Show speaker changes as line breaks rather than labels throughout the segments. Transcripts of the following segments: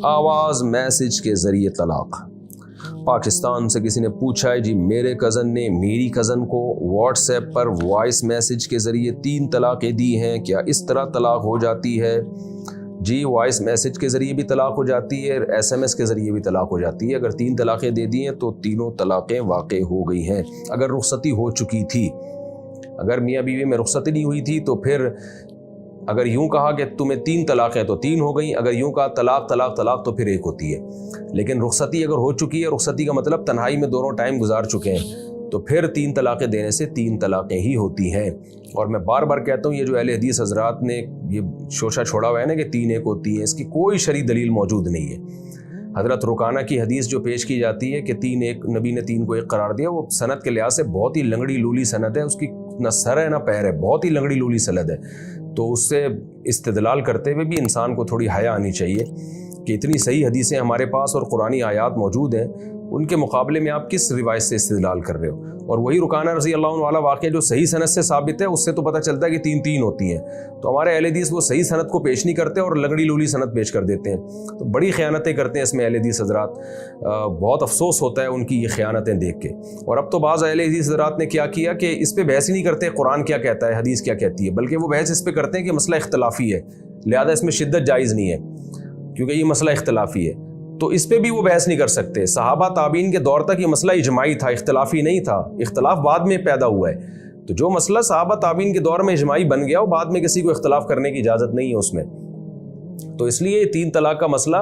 آواز میسج کے ذریعے طلاق۔ پاکستان سے کسی نے پوچھا ہے جی میرے کزن نے میری کزن کو واٹس ایپ پر وائس میسج کے ذریعے 3 طلاقیں دی ہیں، کیا اس طرح طلاق ہو جاتی ہے؟ جی وائس میسج کے ذریعے بھی طلاق ہو جاتی ہے، SMS کے ذریعے بھی طلاق ہو جاتی ہے۔ اگر 3 طلاقیں دے دی ہیں تو تینوں طلاقیں واقع ہو گئی ہیں۔ اگر رخصتی ہو چکی تھی، اگر میاں بیوی میں رخصتی نہیں ہوئی تھی تو پھر اگر یوں کہا کہ تمہیں 3 طلاقیں تو 3 ہو گئیں، اگر یوں کہا طلاق طلاق طلاق تو پھر 1 ہوتی ہے۔ لیکن رخصتی اگر ہو چکی ہے، رخصتی کا مطلب تنہائی میں دونوں ٹائم گزار چکے ہیں، تو پھر 3 طلاقیں دینے سے 3 طلاقیں ہی ہوتی ہیں۔ اور میں بار بار کہتا ہوں یہ جو اہل حدیث حضرات نے یہ شوشہ چھوڑا ہوا ہے نا کہ 3 1 ہوتی ہے، اس کی کوئی شرعی دلیل موجود نہیں ہے۔ حضرت رکانہ کی حدیث جو پیش کی جاتی ہے کہ 3 1 نبی نے 3 کو 1 قرار دیا، وہ سند کے لحاظ سے بہت ہی لنگڑی لولی سند ہے، اس کی نہ سر ہے نہ پیر ہے، بہت ہی لنگڑی لولی سند ہے۔ تو اس سے استدلال کرتے ہوئے بھی انسان کو تھوڑی حیا آنی چاہیے کہ اتنی صحیح حدیثیں ہمارے پاس اور قرآنی آیات موجود ہیں، ان کے مقابلے میں آپ کس روایت سے استدلال کر رہے ہو؟ اور وہی رکانہ رضی اللہ عنہ والا واقعہ جو صحیح سند سے ثابت ہے، اس سے تو پتہ چلتا ہے کہ 3 3 ہوتی ہیں۔ تو ہمارے اہل حدیث وہ صحیح سند کو پیش نہیں کرتے اور لنگڑی لولی سند پیش کر دیتے ہیں، تو بڑی خیانتیں کرتے ہیں اس میں اہل حدیث حضرات۔ بہت افسوس ہوتا ہے ان کی یہ خیانتیں دیکھ کے۔ اور اب تو بعض اہل حدیث حضرات نے کیا کیا کہ اس پہ بحث ہی نہیں کرتے قرآن کیا کہتا ہے، حدیث کیا کہتی ہے، بلکہ وہ بحث اس پہ کرتے ہیں کہ مسئلہ اختلافی ہے، لہذا اس میں شدت جائز نہیں ہے کیونکہ یہ مسئلہ اختلافی ہے۔ تو اس پہ بھی وہ بحث نہیں کر سکتے۔ صحابہ تابعین کے دور تک یہ مسئلہ اجماعی تھا، اختلافی نہیں تھا، اختلاف بعد میں پیدا ہوا ہے۔ تو جو مسئلہ صحابہ تابعین کے دور میں اجماعی بن گیا، وہ بعد میں کسی کو اختلاف کرنے کی اجازت نہیں ہے اس میں۔ تو اس لیے 3 طلاق کا مسئلہ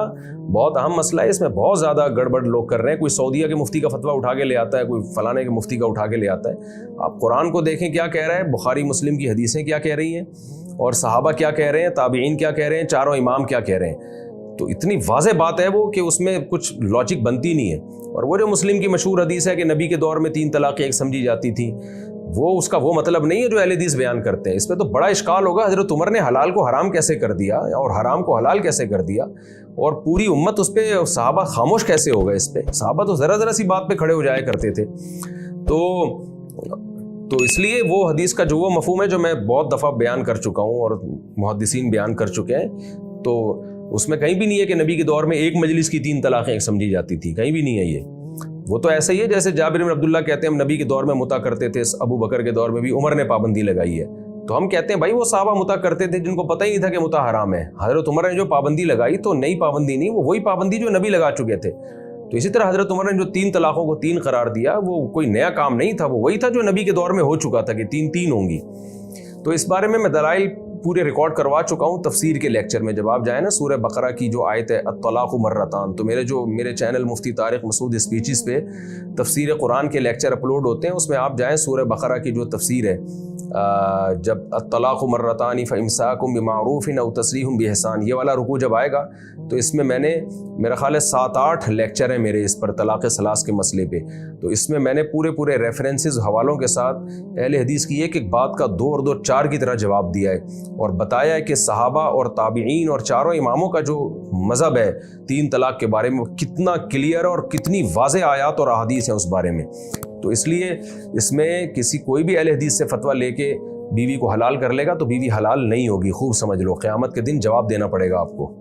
بہت اہم مسئلہ ہے، اس میں بہت زیادہ گڑبڑ لوگ کر رہے ہیں۔ کوئی سعودیہ کے مفتی کا فتویٰ اٹھا کے لے آتا ہے، کوئی فلانے کے مفتی کا اٹھا کے لے آتا ہے۔ آپ قرآن کو دیکھیں کیا کہہ رہا ہے، بخاری مسلم کی حدیثیں کیا کہہ رہی ہیں، اور صحابہ کیا کہہ رہے ہیں، تابعین کیا کہہ رہے ہیں، چاروں امام کیا کہہ رہے ہیں۔ تو اتنی واضح بات ہے وہ کہ اس میں کچھ لاجک بنتی نہیں ہے۔ اور وہ جو مسلم کی مشہور حدیث ہے کہ نبی کے دور میں 3 طلاقیں 1 سمجھی جاتی تھیں، وہ اس کا وہ مطلب نہیں ہے جو اہل حدیث بیان کرتے ہیں۔ اس پہ تو بڑا اشکال ہوگا، حضرت عمر نے حلال کو حرام کیسے کر دیا اور حرام کو حلال کیسے کر دیا، اور پوری امت اس پہ، صحابہ خاموش کیسے ہو گئے اس پہ؟ صحابہ تو ذرا سی بات پہ کھڑے ہو جایا کرتے تھے۔ تو اس لیے وہ حدیث کا جو وہ مفہوم ہے جو میں بہت دفعہ بیان کر چکا ہوں اور محدثین بیان کر چکے ہیں، تو اس میں کہیں بھی نہیں ہے کہ نبی کے دور میں ایک مجلس کی 3 طلاقیں 1 سمجھی جاتی تھی، کہیں بھی نہیں ہے یہ۔ وہ تو ایسا ہی ہے جیسے جابر بن عبداللہ کہتے ہیں ہم نبی کے دور میں متع کرتے تھے، ابو بکر کے دور میں بھی عمر نے پابندی لگائی ہے۔ تو ہم کہتے ہیں بھائی وہ صحابہ متع کرتے تھے جن کو پتہ ہی نہیں تھا کہ متع حرام ہے، حضرت عمر نے جو پابندی لگائی تو نئی پابندی نہیں، وہ وہی پابندی جو نبی لگا چکے تھے۔ تو اسی طرح حضرت عمر نے جو 3 طلاقوں کو 3 قرار دیا، وہ کوئی نیا کام نہیں تھا، وہ وہی تھا جو نبی کے دور میں ہو چکا تھا کہ 3 3 ہوں گی۔ تو اس بارے میں دلائل پورے ریکارڈ کروا چکا ہوں تفسیر کے لیکچر میں۔ جب آپ جائیں نا سورہ بقرہ کی جو آیت ہے الطلاق مرتان، تو میرے چینل مفتی طارق مسعود اسپیچز پہ تفسیر قرآن کے لیکچر اپلوڈ ہوتے ہیں، اس میں آپ جائیں سورہ بقرہ کی جو تفسیر ہے، جب الطلاق مرتان فامساک بمعروف او تسریح باحسان، یہ والا رکوع جب آئے گا تو اس میں میں نے میرا خیال ہے 7 8 لیکچر ہیں میرے اس پر طلاق ثلاث کے مسئلے پہ۔ تو اس میں نے پورے ریفرنسز حوالوں کے ساتھ اہل حدیث کی ایک بات کا 2 اور 2 4 کی طرح جواب دیا ہے، اور بتایا ہے کہ صحابہ اور تابعین اور چاروں اماموں کا جو مذہب ہے 3 طلاق کے بارے میں کتنا کلیئر اور کتنی واضح آیات اور احادیث ہیں اس بارے میں۔ تو اس لیے اس میں کوئی بھی اہل حدیث سے فتویٰ لے کے بیوی کو حلال کر لے گا تو بیوی حلال نہیں ہوگی، خوب سمجھ لو، قیامت کے دن جواب دینا پڑے گا آپ کو۔